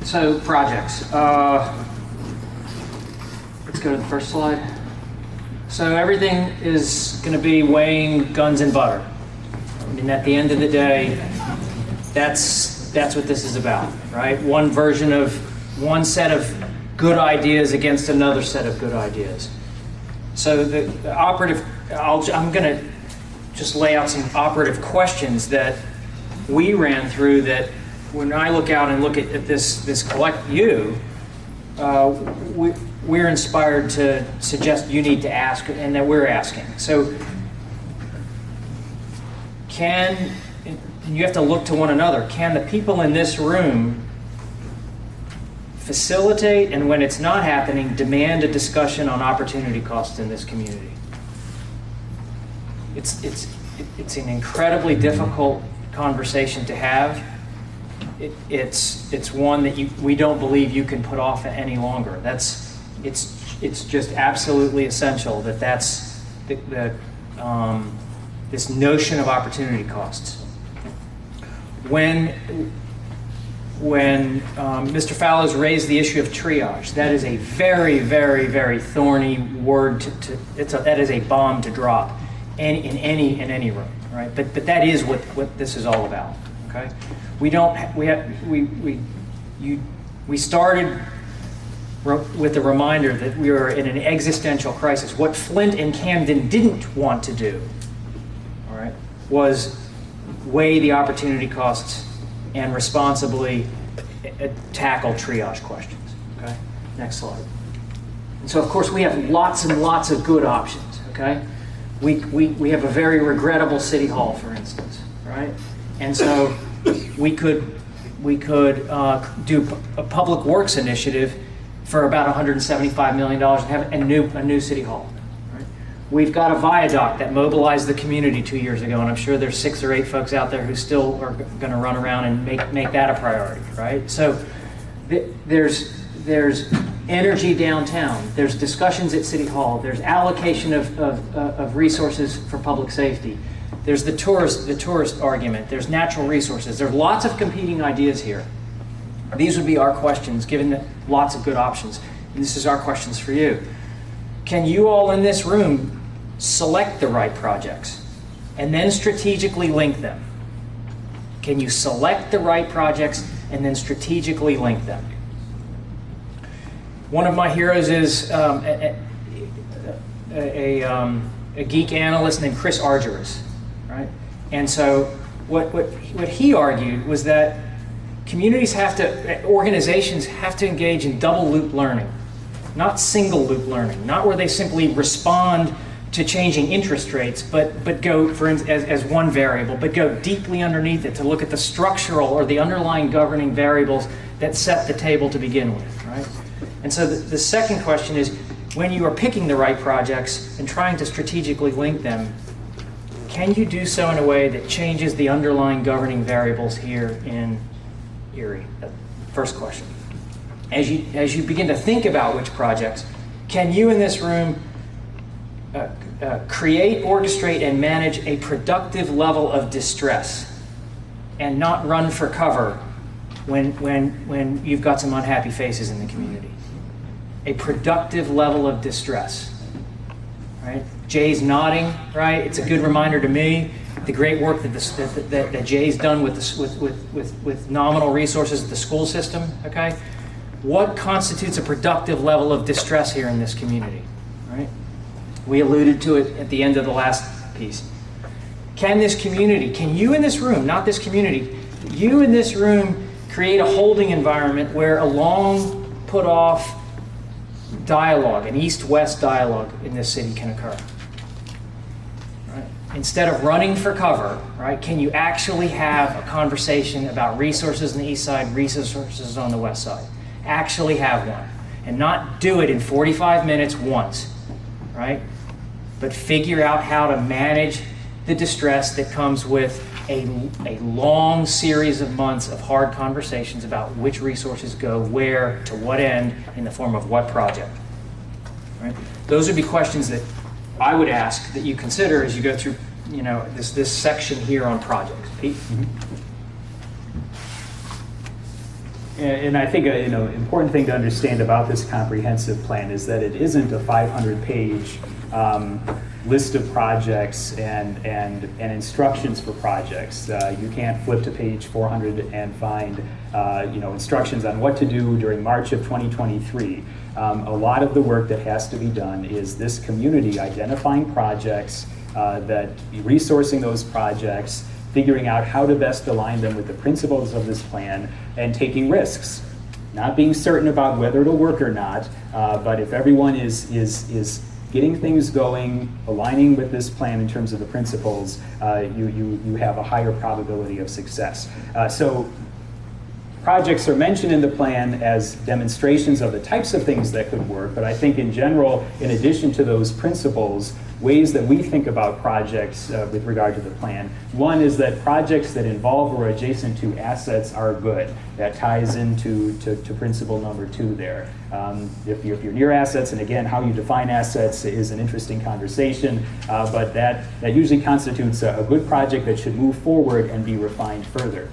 So projects. Let's go to the first slide. So everything is going to be weighing guns and butter. I mean, at the end of the day, that's what this is about, right? One set of good ideas against another set of good ideas. So the operative, I'm going to just lay out some operative questions that we ran through that when I look out and look at this collect you, we're inspired to suggest you need to ask and that we're asking. So you have to look to one another. Can the people in this room facilitate, and when it's not happening, demand a discussion on opportunity costs in this community? It's an incredibly difficult conversation to have. It's one that we don't believe you can put off any longer. It's just absolutely essential that's this notion of opportunity costs. When Mr. Fallows raised the issue of triage, that is a very, very, very thorny word that is a bomb to drop in any room, right? But that is what this is all about. Okay, we started with the reminder that we were in an existential crisis. What Flint and Camden didn't want to do, all right, was weigh the opportunity costs and responsibly tackle triage questions. Okay, next slide. And so, of course, we have lots and lots of good options. Okay, we have a very regrettable city hall, for instance, right? And so we could do a public works initiative for about $175 million and have a new city hall. Right? We've got a viaduct that mobilized the community 2 years ago, and I'm sure there's 6 or 8 folks out there who still are going to run around and make that a priority. Right? So there's energy downtown. There's discussions at City Hall. There's allocation of resources for public safety. There's the tourist argument. There's natural resources. There's lots of competing ideas here. These would be our questions, given that lots of good options. And this is our questions for you. Can you all in this room select the right projects and then strategically link them? Can you select the right projects and then strategically link them? One of my heroes is a geek analyst named Chris Argyris. Right? And so what he argued was that organizations have to engage in double loop learning, not single loop learning, not where they simply respond to changing interest rates, but go, for instance, as one variable, but go deeply underneath it to look at the structural or the underlying governing variables that set the table to begin with. Right? And so the second question is, when you are picking the right projects and trying to strategically link them, can you do so in a way that changes the underlying governing variables here in Erie? First question. As you begin to think about which projects, can you in this room create, orchestrate, and manage a productive level of distress and not run for cover when you've got some unhappy faces in the community? A productive level of distress. Right? Jay's nodding, right? It's a good reminder to me the great work that Jay's done with nominal resources at the school system. Okay, what constitutes a productive level of distress here in this community? Right? We alluded to it at the end of the last piece. Can you in this room, not this community, you in this room create a holding environment where a long put off dialogue, an east-west dialogue in this city can occur? Right? Instead of running for cover, right, can you actually have a conversation about resources on the east side, resources on the west side? Actually have one. And not do it in 45 minutes once, right? But figure out how to manage the distress that comes with a long series of months of hard conversations about which resources go where, to what end, in the form of what project. Right? Those would be questions that I would ask that you consider as you go through, this section here on projects. Pete? And I think an important thing to understand about this comprehensive plan is that it isn't a 500-page list of projects and instructions for projects. You can't flip to page 400 and find instructions on what to do during March of 2023. A lot of the work that has to be done is this community identifying projects, resourcing those projects, figuring out how to best align them with the principles of this plan, and taking risks. Not being certain about whether it'll work or not, but if everyone is getting things going, aligning with this plan in terms of the principles, you have a higher probability of success. So projects are mentioned in the plan as demonstrations of the types of things that could work, but I think in general, in addition to those principles, ways that we think about projects with regard to the plan. One is that projects that involve or are adjacent to assets are good. That ties into principle number 2 there. If you're near assets, and again, how you define assets is an interesting conversation, but that usually constitutes a good project that should move forward and be refined further.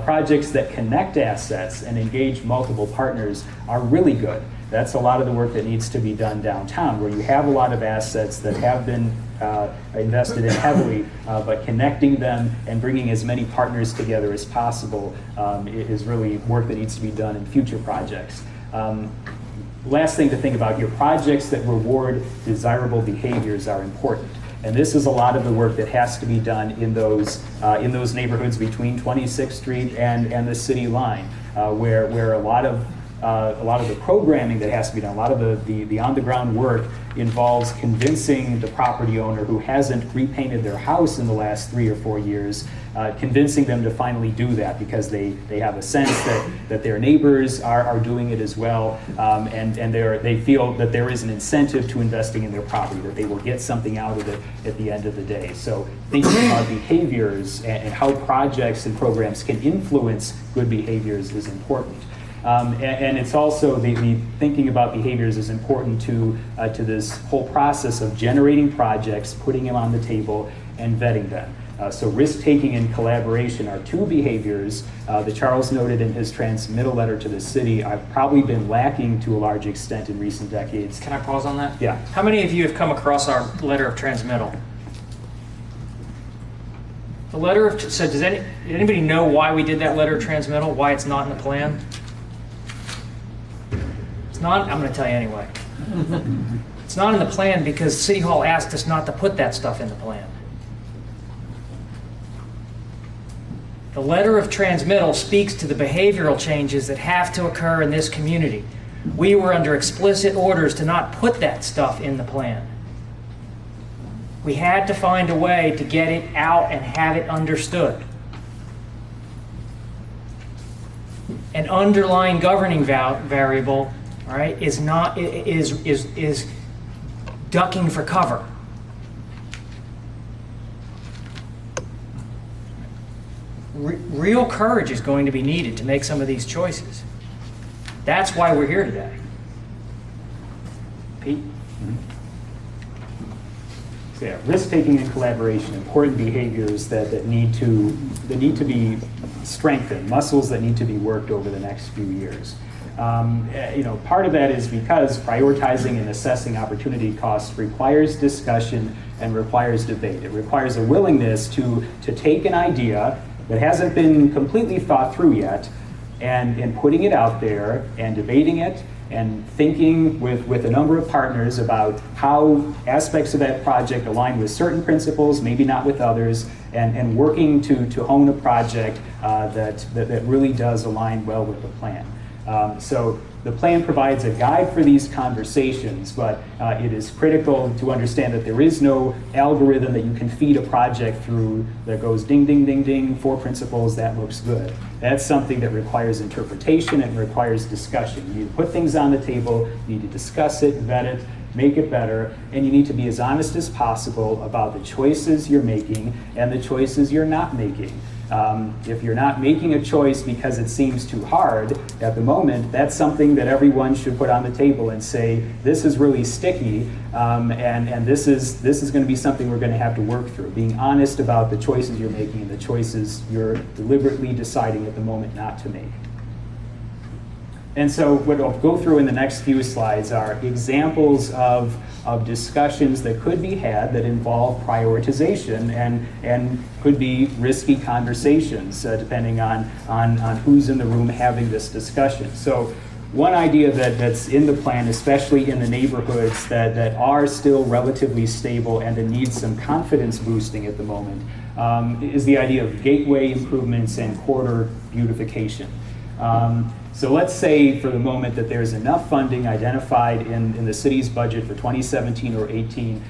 Projects that connect assets and engage multiple partners are really good. That's a lot of the work that needs to be done downtown, where you have a lot of assets that have been invested in heavily, but connecting them and bringing as many partners together as possible is really work that needs to be done in future projects. Last thing to think about here, projects that reward desirable behaviors are important. And this is a lot of the work that has to be done in those neighborhoods between 26th Street and the city line, where a lot of the programming that has to be done, a lot of the on-the-ground work involves convincing the property owner who hasn't repainted their house in the last 3 or 4 years, convincing them to finally do that because they have a sense that their neighbors are doing it as well, and they feel that there is an incentive to investing in their property, that they will get something out of it at the end of the day. So thinking about behaviors and how projects and programs can influence good behaviors is important. And it's also the thinking about behaviors is important to this whole process of generating projects, putting them on the table, and vetting them. So risk-taking and collaboration are 2 behaviors that Charles noted in his transmittal letter to the city. I've probably been lacking to a large extent in recent decades. Can I pause on that? Yeah. How many of you have come across our letter of transmittal? The letter of, so does anybody know why we did that letter of transmittal? Why it's not in the plan? It's not, I'm going to tell you anyway. It's not in the plan because City Hall asked us not to put that stuff in the plan. The letter of transmittal speaks to the behavioral changes that have to occur in this community. We were under explicit orders to not put that stuff in the plan. We had to find a way to get it out and have it understood. An underlying governing variable, all right, is ducking for cover. Real courage is going to be needed to make some of these choices. That's why we're here today. Pete? So yeah, risk-taking and collaboration, important behaviors that need to be strengthened, muscles that need to be worked over the next few years. Part of that is because prioritizing and assessing opportunity costs requires discussion and requires debate. It requires a willingness to take an idea that hasn't been completely thought through yet and putting it out there and debating it and thinking with a number of partners about how aspects of that project align with certain principles, maybe not with others, and working to hone a project that really does align well with the plan. So the plan provides a guide for these conversations, but it is critical to understand that there is no algorithm that you can feed a project through that goes ding, ding, ding, ding, 4 principles, that looks good. That's something that requires interpretation and requires discussion. You need to put things on the table, you need to discuss it, vet it, make it better, and you need to be as honest as possible about the choices you're making and the choices you're not making. If you're not making a choice because it seems too hard at the moment, that's something that everyone should put on the table and say, this is really sticky, and this is going to be something we're going to have to work through. Being honest about the choices you're making and the choices you're deliberately deciding at the moment not to make. And so what I'll go through in the next few slides are examples of discussions that could be had that involve prioritization and could be risky conversations depending on who's in the room having this discussion. So one idea that's in the plan, especially in the neighborhoods that are still relatively stable and that need some confidence boosting at the moment, is the idea of gateway improvements and corridor beautification. So let's say for the moment that there's enough funding identified in the city's budget for 2017 or 18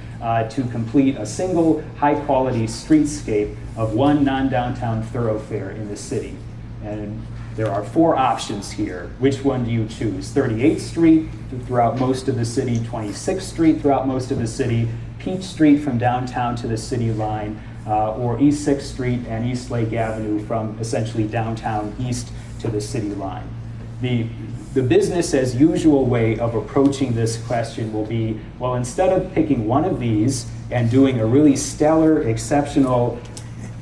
to complete a single high-quality streetscape of one non-downtown thoroughfare in the city. And there are 4 options here. Which one do you choose? 38th Street throughout most of the city, 26th Street throughout most of the city, Peach Street from downtown to the city line, or East 6th Street and East Lake Avenue from essentially downtown east to the city line. The business as usual way of approaching this question will be, well, instead of picking one of these and doing a really stellar, exceptional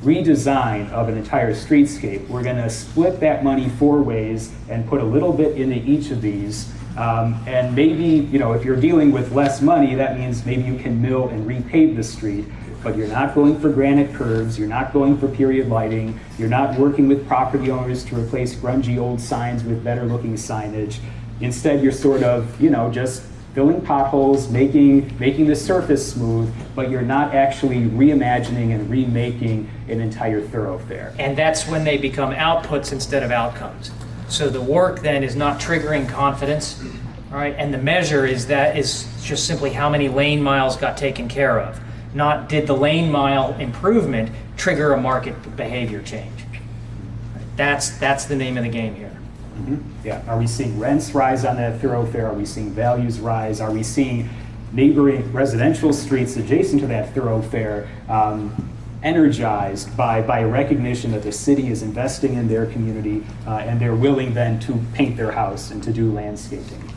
redesign of an entire streetscape, we're going to split that money 4 ways and put a little bit into each of these. And maybe, if you're dealing with less money, that means maybe you can mill and repave the street, but you're not going for granite curbs, you're not going for period lighting, you're not working with property owners to replace grungy old signs with better looking signage. Instead, you're sort of, just filling potholes, making the surface smooth, but you're not actually reimagining and remaking an entire thoroughfare. And that's when they become outputs instead of outcomes. So the work then is not triggering confidence, all right? And the measure is just simply how many lane miles got taken care of. Not did the lane mile improvement trigger a market behavior change. That's the name of the game here. Mm-hmm. Yeah. Are we seeing rents rise on that thoroughfare? Are we seeing values rise? Are we seeing neighboring residential streets adjacent to that thoroughfare energized by a recognition that the city is investing in their community and they're willing then to paint their house and to do landscaping?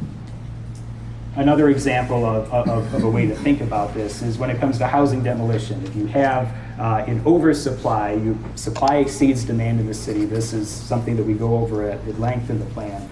Another example of a way to think about this is when it comes to housing demolition. If you have an oversupply, supply exceeds demand in the city. This is something that we go over at length in the plan.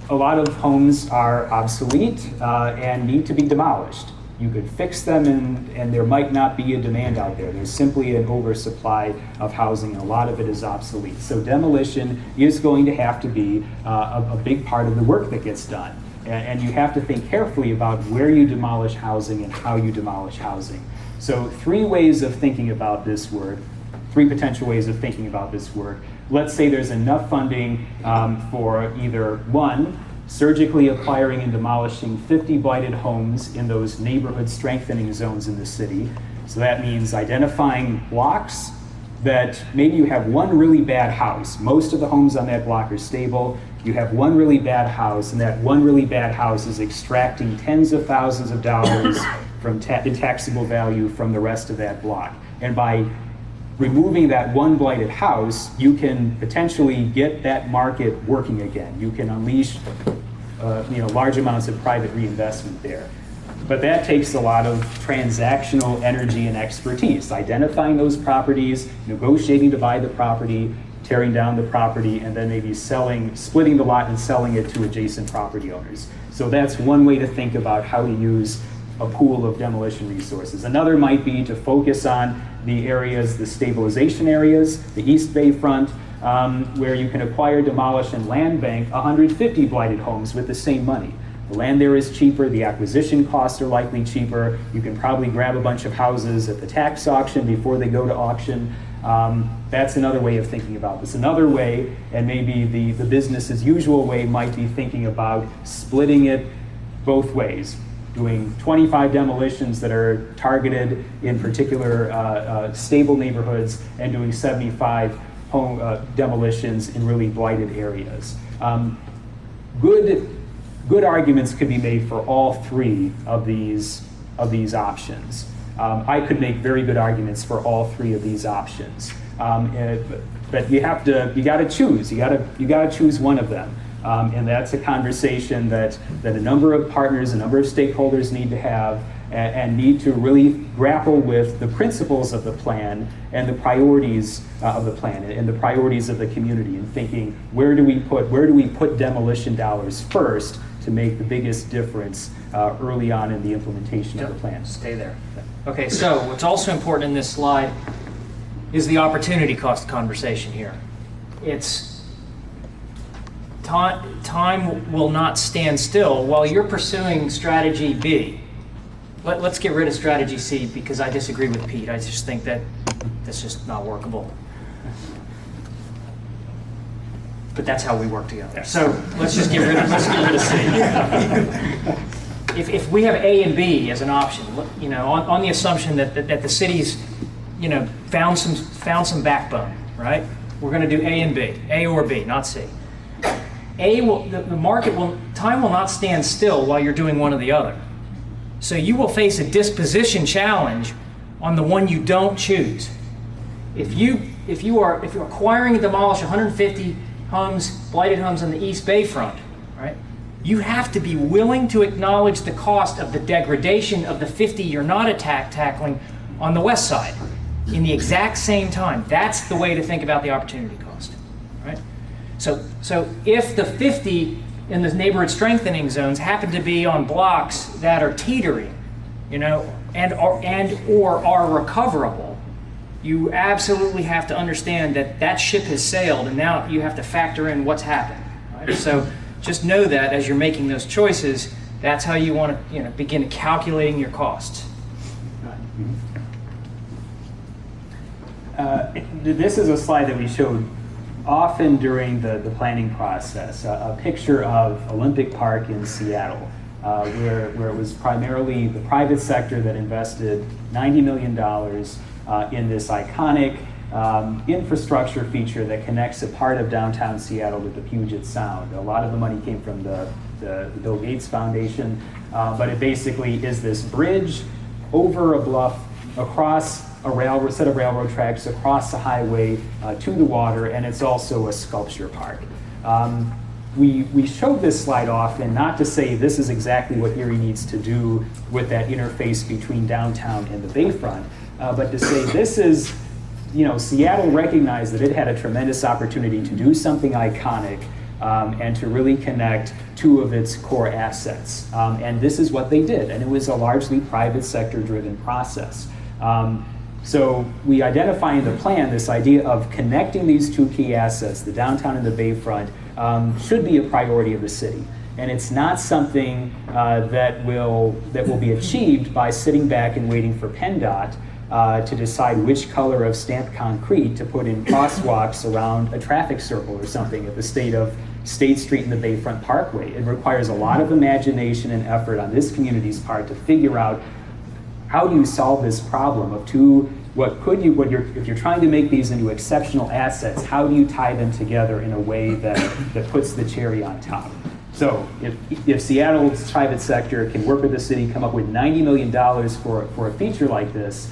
A lot of homes are obsolete and need to be demolished. You could fix them and there might not be a demand out there. There's simply an oversupply of housing and a lot of it is obsolete. So demolition is going to have to be a big part of the work that gets done. And you have to think carefully about where you demolish housing and how you demolish housing. So 3 ways of thinking about this work, 3 potential ways of thinking about this work. Let's say there's enough funding for either 1, surgically acquiring and demolishing 50 blighted homes in those neighborhood strengthening zones in the city. So that means identifying blocks that maybe you have one really bad house. Most of the homes on that block are stable. You have one really bad house, and that one really bad house is extracting tens of thousands of dollars from in taxable value from the rest of that block. And by removing that one blighted house, you can potentially get that market working again. You can unleash large amounts of private reinvestment there. But that takes a lot of transactional energy and expertise, identifying those properties, negotiating to buy the property, tearing down the property, and then maybe splitting the lot and selling it to adjacent property owners. So that's one way to think about how to use a pool of demolition resources. Another might be to focus on the areas, the stabilization areas, the East Bayfront, where you can acquire, demolish, and land bank 150 blighted homes with the same money. The land there is cheaper, the acquisition costs are likely cheaper. You can probably grab a bunch of houses at the tax auction before they go to auction. That's another way of thinking about this. Another way, and maybe the business as usual way, might be thinking about splitting it both ways, doing 25 demolitions that are targeted in particular stable neighborhoods and doing 75 home demolitions in really blighted areas. Good arguments could be made for all 3 of these options. I could make very good arguments for all 3 of these options, but you got to choose. You got to choose one of them, and that's a conversation that a number of partners, a number of stakeholders need to have, and need to really grapple with the principles of the plan and the priorities of the plan and the priorities of the community, and thinking, where do we put demolition dollars first to make the biggest difference early on in the implementation of the plan. Stay there. Okay, so what's also important in this slide is the opportunity cost conversation here. It's time will not stand still while you're pursuing strategy B. Let's get rid of strategy C because I disagree with Pete. I just think that that's just not workable. But that's how we work together. So let's just get rid of C. If we have A and B as an option, you know, on the assumption that the city's, you know, found some backbone, right? We're going to do A and B, A or B, not C. Time will not stand still while you're doing one or the other. So you will face a disposition challenge on the one you don't choose. If you're acquiring and demolish 150 homes, blighted homes on the East Bayfront, right? You have to be willing to acknowledge the cost of the degradation of the 50 you're not tackling on the west side in the exact same time. That's the way to think about the opportunity cost, right? So if the 50 in the neighborhood strengthening zones happen to be on blocks that are teetering, you know, or are recoverable, you absolutely have to understand that ship has sailed, and now you have to factor in what's happened, right? So just know that as you're making those choices, that's how you want to, you know, begin calculating your costs. This is a slide that we showed often during the planning process, a picture of Olympic Park in Seattle, where it was primarily the private sector that invested $90 million in this iconic infrastructure feature that connects a part of downtown Seattle with the Puget Sound. A lot of the money came from the Bill Gates Foundation, but it basically is this bridge over a bluff across a set of railroad tracks across the highway to the water, and it's also a sculpture park. We showed this slide often, not to say this is exactly what Erie needs to do with that interface between downtown and the Bayfront, but to say this is, you know, Seattle recognized that it had a tremendous opportunity to do something iconic and to really connect two of its core assets. And this is what they did, and it was a largely private sector driven process. So we identify in the plan this idea of connecting these two key assets, the downtown and the Bayfront, should be a priority of the city. And it's not something that will be achieved by sitting back and waiting for PennDOT to decide which color of stamped concrete to put in crosswalks around a traffic circle or something at the State Street and the Bayfront Parkway. It requires a lot of imagination and effort on this community's part to figure out how do you solve this problem of if you're trying to make these into exceptional assets, how do you tie them together in a way that puts the cherry on top? So if Seattle's private sector can work with the city, come up with $90 million for a feature like this,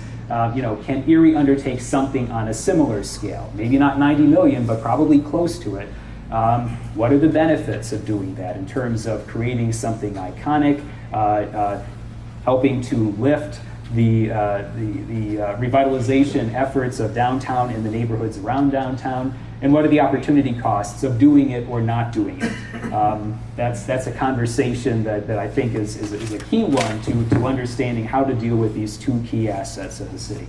you know, can Erie undertake something on a similar scale? Maybe not 90 million, but probably close to it. What are the benefits of doing that in terms of creating something iconic, helping to lift the revitalization efforts of downtown and the neighborhoods around downtown, and what are the opportunity costs of doing it or not doing it? That's a conversation that I think is a key one to understanding how to deal with these two key assets of the city.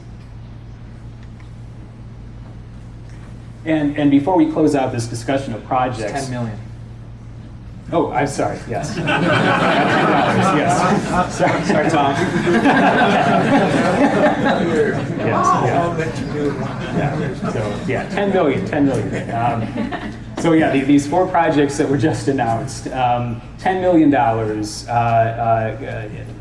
And before we close out this discussion of projects, 10 million. Oh, I'm sorry, yes. yes. Sorry, Tom. I'll let you do it. So, yeah, 10 million. So yeah, these four projects that were just announced, $10 million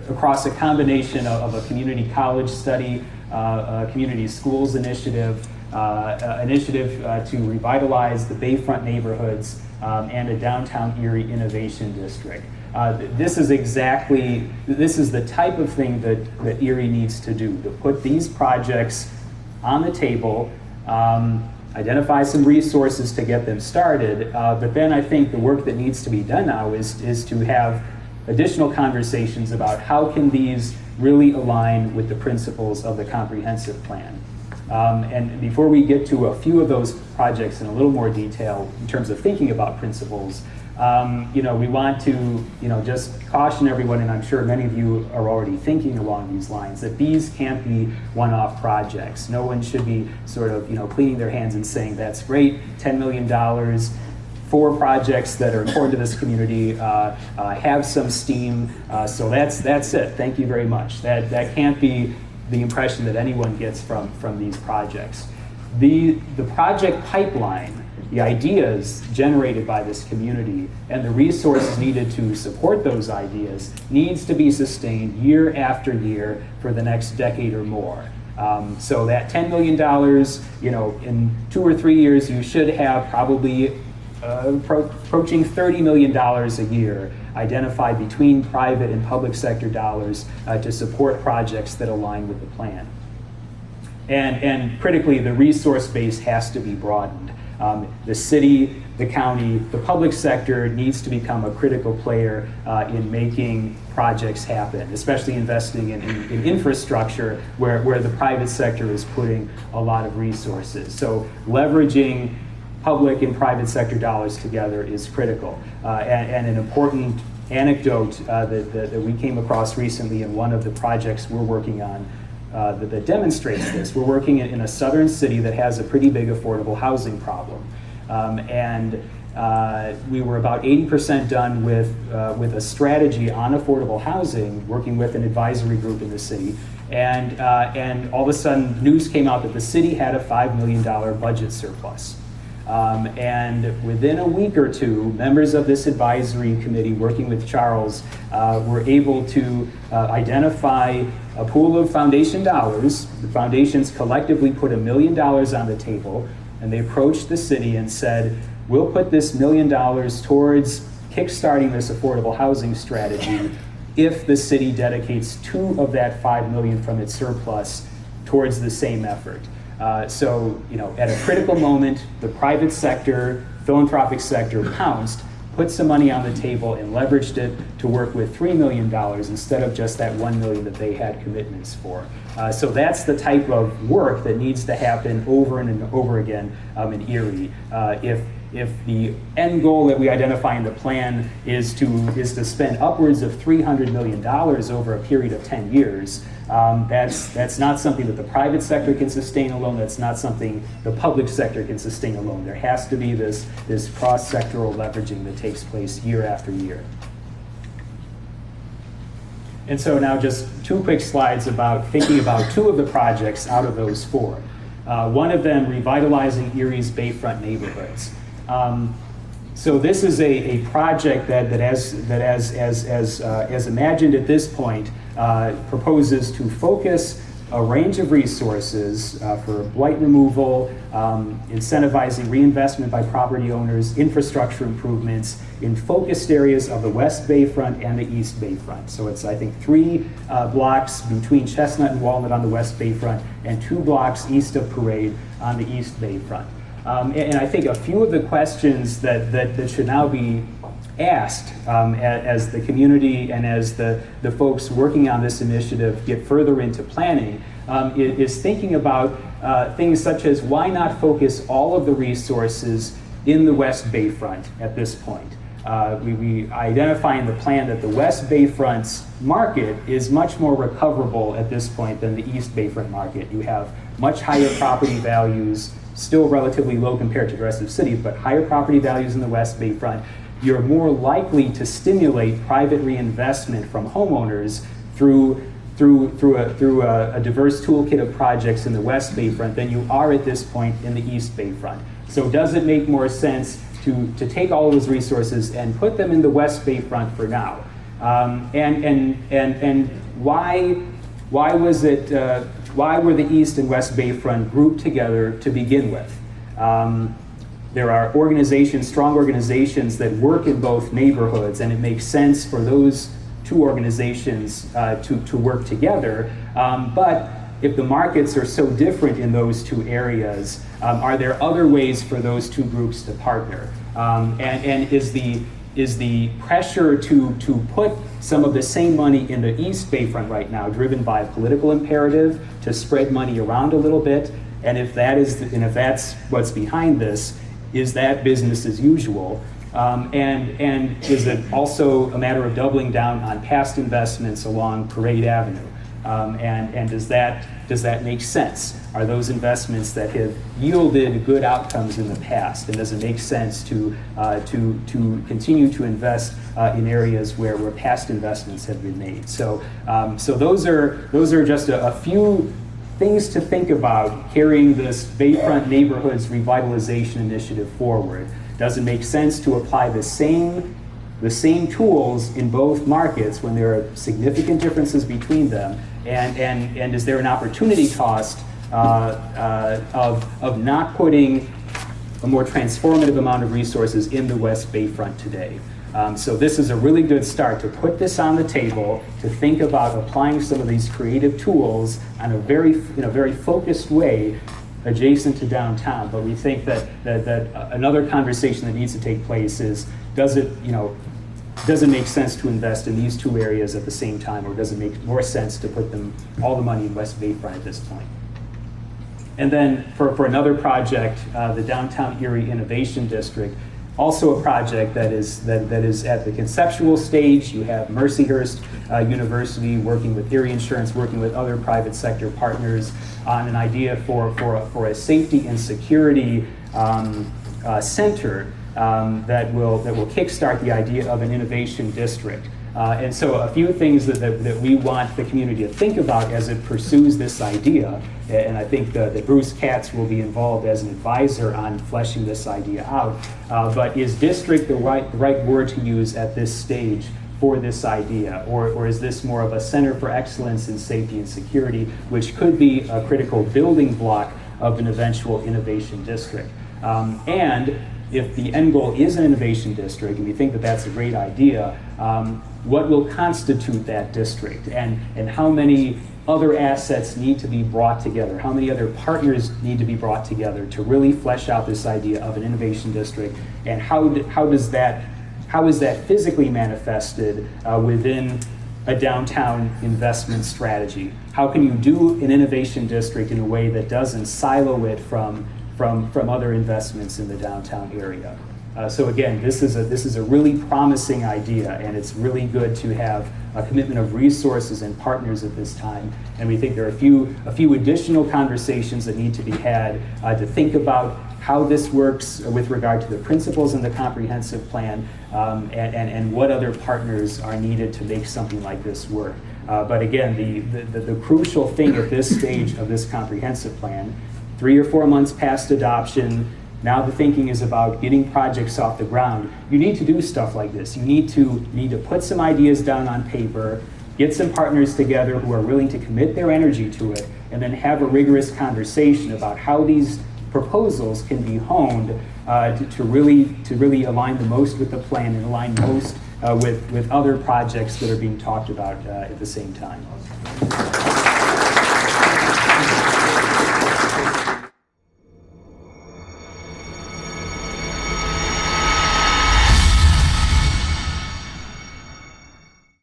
across a combination of a community college study, a community schools initiative, to revitalize the Bayfront neighborhoods, and a downtown Erie Innovation District. This is the type of thing that Erie needs to do, to put these projects on the table, identify some resources to get them started, but then I think the work that needs to be done now is to have additional conversations about how can these really align with the principles of the comprehensive plan. And before we get to a few of those projects in a little more detail in terms of thinking about principles, we want to, just caution everyone, and I'm sure many of you are already thinking along these lines, that these can't be one-off projects. No one should be sort of, cleaning their hands and saying, that's great, $10 million, 4 projects that are important to this community, have some steam, so that's it, thank you very much. That can't be the impression that anyone gets from these projects. The project pipeline, the ideas generated by this community and the resources needed to support those ideas needs to be sustained year after year for the next decade or more. So that $10 million, in 2 or 3 years, you should have probably approaching $30 million a year identified between private and public sector dollars to support projects that align with the plan. And critically, the resource base has to be broadened. The city, the county, the public sector needs to become a critical player in making projects happen, especially investing in infrastructure where the private sector is putting a lot of resources. So leveraging public and private sector dollars together is critical. And an important anecdote that we came across recently in one of the projects we're working on that demonstrates this. We're working in a southern city that has a pretty big affordable housing problem. We were about 80% done with a strategy on affordable housing, working with an advisory group in the city. And all of a sudden, news came out that the city had a $5 million budget surplus. And within a week or two, members of this advisory committee working with Charles were able to identify a pool of foundation dollars. The foundations collectively put $1 million on the table, and they approached the city and said, we'll put this $1 million towards kickstarting this affordable housing strategy if the city dedicates 2 of that $5 million from its surplus towards the same effort. So, at a critical moment, the private sector, philanthropic sector pounced, put some money on the table and leveraged it to work with $3 million instead of just that $1 million that they had commitments for. So that's the type of work that needs to happen over and over again in Erie. If the end goal that we identify in the plan is to spend upwards of $300 million over a period of 10 years, that's not something that the private sector can sustain alone. That's not something the public sector can sustain alone. There has to be this cross-sectoral leveraging that takes place year after year. And so now just 2 quick slides about thinking about 2 of the projects out of those 4. One of them, revitalizing Erie's Bayfront neighborhoods. So this is a project that as imagined at this point, proposes to focus a range of resources for blight removal, incentivizing reinvestment by property owners, infrastructure improvements in focused areas of the West Bayfront and the East Bayfront. So it's, I think, 3 blocks between Chestnut and Walnut on the West Bayfront and 2 blocks east of Parade on the East Bayfront. And I think a few of the questions that should now be asked as the community and as the folks working on this initiative get further into planning is thinking about things such as, why not focus all of the resources in the West Bayfront at this point? We identify in the plan that the West Bayfront's market is much more recoverable at this point than the East Bayfront market. You have much higher property values, still relatively low compared to the rest of the city, but higher property values in the West Bayfront. You're more likely to stimulate private reinvestment from homeowners through a diverse toolkit of projects in the West Bayfront than you are at this point in the East Bayfront. So does it make more sense to take all of those resources and put them in the West Bayfront for now? And why were the East and West Bayfront grouped together to begin with? There are strong organizations that work in both neighborhoods, and it makes sense for those 2 organizations to work together. But if the markets are so different in those 2 areas, are there other ways for those 2 groups to partner? And is the pressure to put some of the same money in the East Bayfront right now, driven by a political imperative to spread money around a little bit. And if that's what's behind this, is that business as usual? And is it also a matter of doubling down on past investments along Parade Avenue? And does that make sense? Are those investments that have yielded good outcomes in the past? And does it make sense to continue to invest in areas where past investments have been made? So those are just a few things to think about carrying this Bayfront Neighborhoods Revitalization Initiative forward. Does it make sense to apply the same tools in both markets when there are significant differences between them? And is there an opportunity cost of not putting a more transformative amount of resources in the West Bayfront today? So this is a really good start to put this on the table, to think about applying some of these creative tools in a very focused way adjacent to downtown. But we think that another conversation that needs to take place is, does it make sense to invest in these two areas at the same time, or does it make more sense to put all the money in West Bayfront at this point? And then for another project, the Downtown Erie Innovation District, also a project that is at the conceptual stage. You have Mercyhurst University working with Erie Insurance, working with other private sector partners on an idea for a safety and security center that will kickstart the idea of an innovation district. And so a few things that we want the community to think about as it pursues this idea, and I think that Bruce Katz will be involved as an advisor on fleshing this idea out, but is district the right word to use at this stage for this idea? Or is this more of a center for excellence in safety and security, which could be a critical building block of an eventual innovation district? And if the end goal is an innovation district, and we think that that's a great idea, what will constitute that district, and how many other assets need to be brought together, how many other partners need to be brought together to really flesh out this idea of an innovation district, and how is that physically manifested within a downtown investment strategy? How can you do an innovation district in a way that doesn't silo it from other investments in the downtown area? So again, this is a really promising idea, and it's really good to have a commitment of resources and partners at this time. And we think there are a few additional conversations that need to be had to think about how this works with regard to the principles in the comprehensive plan, and what other partners are needed to make something like this work. But again, the crucial thing at this stage of this comprehensive plan, 3 or 4 months past adoption, now the thinking is about getting projects off the ground. You need to do stuff like this. You need to put some ideas down on paper, get some partners together who are willing to commit their energy to it, and then have a rigorous conversation about how these proposals can be honed to really align the most with the plan and align most with other projects that are being talked about at the same time.